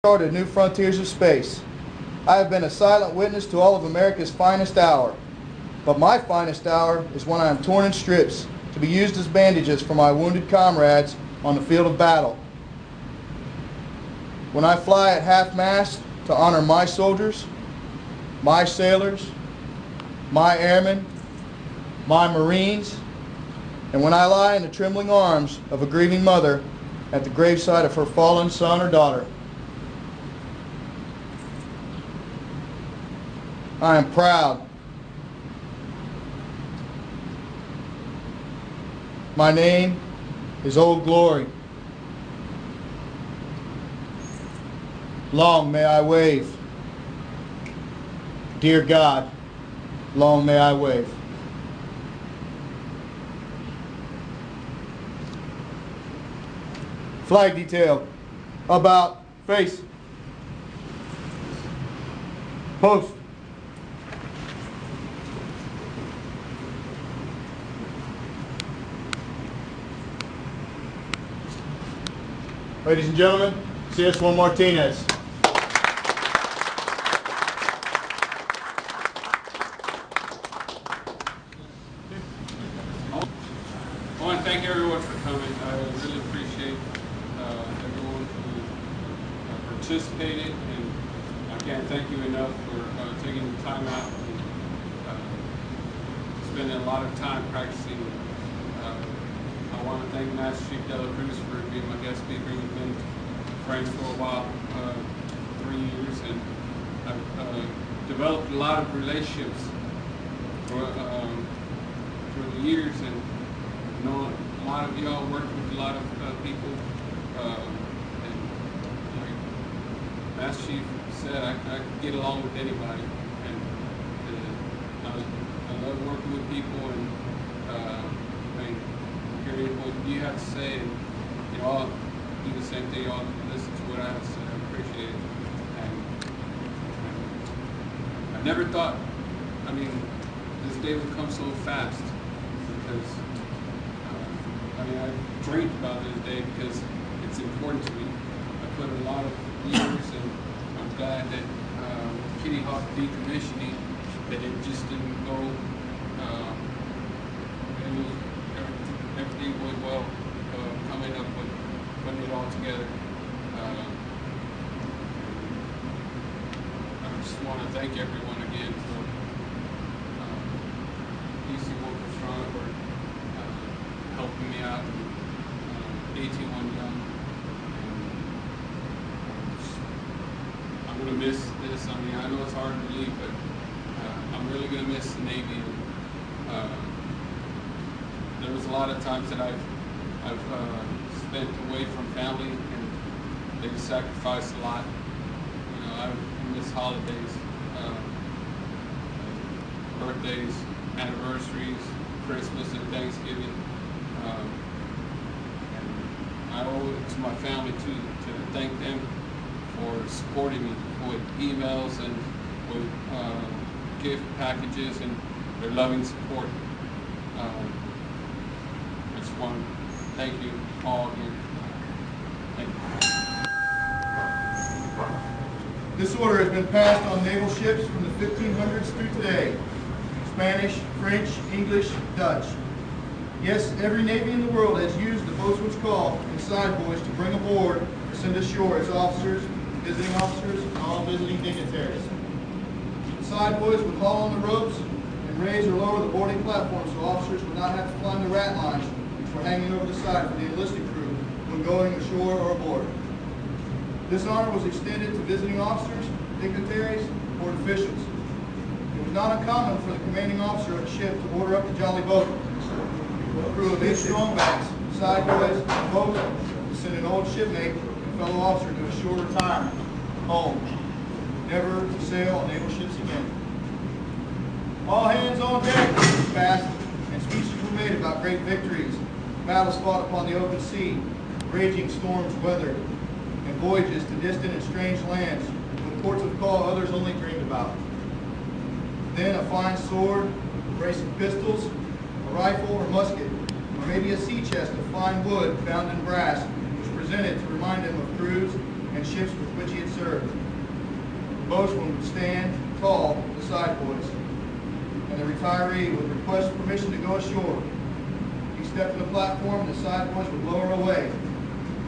Charted new frontiers of space. I have been a silent witness to all of America's finest hour. But my finest hour is when I am torn in strips to be used as bandages for my wounded comrades on the field of battle. When I fly at half-mast to honor my soldiers, my sailors, my airmen, my Marines, and when I lie in the trembling arms of a grieving mother at the graveside of her fallen son or daughter. I am proud. My name is Old Glory. Long may I wave. Dear God, long may I wave. Flag detail. About face. Post. Ladies and gentlemen, CS1 Martinez. I want to thank everyone for coming. I really appreciate everyone who participated, and I can't thank you enough for taking the time out and spending a lot of time practicing. I want to thank Master Chief Dela Cruz for being my guest speaker. We've been friends for a while, 3 years, and I've developed a lot of relationships through the years, and know a lot of y'all, worked with a lot of people, and like Master Chief said, I get along with anybody, and I love working with people, and hearing what you have to say, and I'll do the same thing. Y'all listen to what I have to say. I appreciate it, and I never thought, this day would come so fast, because I dreamed about this day because it's important to me. I put a lot of years, and I'm glad that Kitty Hawk decommissioning, that it just didn't go. Everything went well, coming up with putting it all together. I just want to thank everyone again for PC Workers Front for helping me out, 16jan2009. I'm going to miss this. I know it's hard to leave, but I'm really going to miss the Navy. There was a lot of times that I've spent away from family, and they've sacrificed a lot. I miss holidays, birthdays, anniversaries, Christmas and Thanksgiving. And I owe it to my family too, to thank them for supporting me with emails and with gift packages and their loving support. I just want to thank you all again. Thank you. This order has been passed on naval ships from the 1500s through today. Spanish, French, English, Dutch. Yes, every Navy in the world has used the boatswain's call and side boys to bring aboard or send ashore its officers, visiting officers, and all visiting dignitaries. The side boys would haul on the ropes and raise or lower the boarding platform so officers would not have to climb the rat lines which were hanging over the side for the enlisted crew when going ashore or aboard. This honor was extended to visiting officers, dignitaries, or officials. It was not uncommon for the commanding officer of a ship to order up the jolly boat. A crew of 8 strongbacks, side boys, and boats to send an old shipmate and fellow officer to a short retirement, home, never to sail on naval ships again. All hands on deck was passed, and speeches were made about great victories, battles fought upon the open sea, raging storms weathered, and voyages to distant and strange lands, with ports of call others only dreamed about. Then a fine sword, a brace of pistols, a rifle or musket, or maybe a sea chest of fine wood bound in brass, was presented to remind him of crews and ships with which he had served. The boatswain would stand tall beside boys, and the retiree would request permission to go ashore. He stepped to the platform, and the side boys would lower away.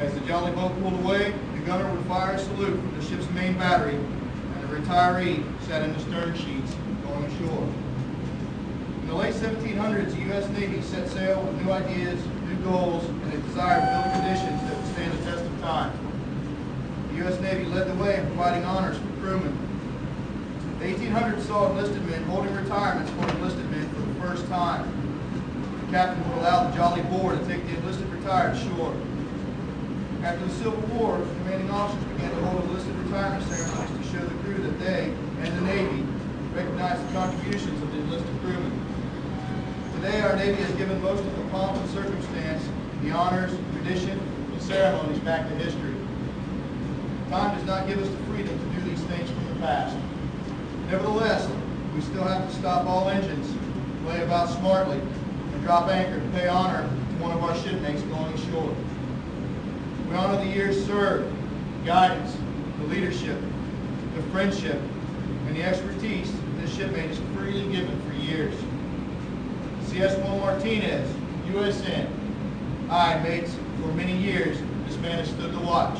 As the jolly boat pulled away, the gunner would fire a salute from the ship's main battery, and the retiree sat in the stern sheets going ashore. In the late 1700s, the U.S. Navy set sail with new ideas, new goals, and a desire to build conditions that would stand the test of time. The U.S. Navy led the way in providing honors for crewmen. The 1800s saw enlisted men holding retirements for enlisted men for the first time. The captain would allow the jolly board to take the enlisted retired ashore. After the Civil War, commanding officers began to hold enlisted retirement ceremonies to show the crew that they and the Navy recognized the contributions of the enlisted crewmen. Today, our Navy has given most of the pomp and circumstance, the honors, tradition, and ceremonies back to history. Time does not give us the freedom to do these things from the past. Nevertheless, we still have to stop all engines, lay about smartly, and drop anchor to pay honor to one of our shipmates going ashore. We honor the years served, the guidance, the leadership, the friendship, and the expertise this shipmate has freely given for years. CS1 Martinez, USN. Aye, mates, for many years, this man has stood the watch.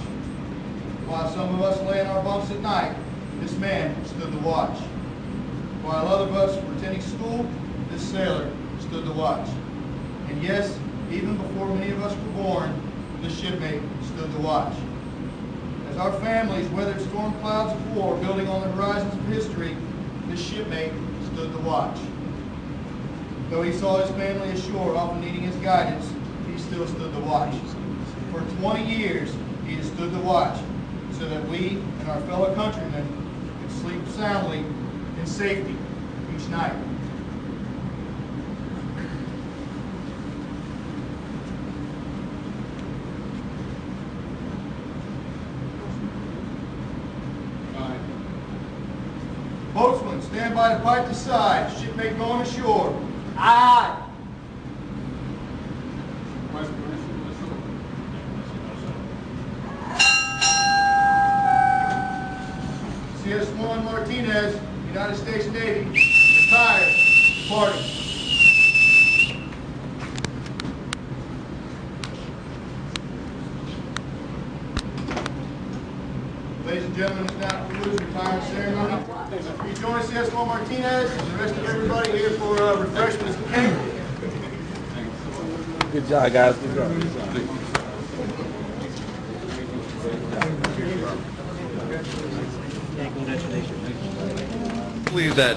While some of us lay in our bunks at night, this man stood the watch. While other of us were attending school, this sailor stood the watch. And yes, even before many of us were born, this shipmate stood the watch. As our families weathered storm clouds of war building on the horizons of history, this shipmate stood the watch. Though he saw his family ashore, often needing his guidance, he still stood the watch. For 20 years, he has stood the watch, so that we and our fellow countrymen could sleep soundly in safety each night. Boatswain, stand by to pipe the side. Shipmate going ashore. Aye. CS1 Martinez, United States Navy, retired, departing. Ladies and gentlemen, it's now concludes the retirement ceremony. You join CS1 Martinez and the rest of everybody here for refreshments and cake. Good job, guys. Good job. Believe that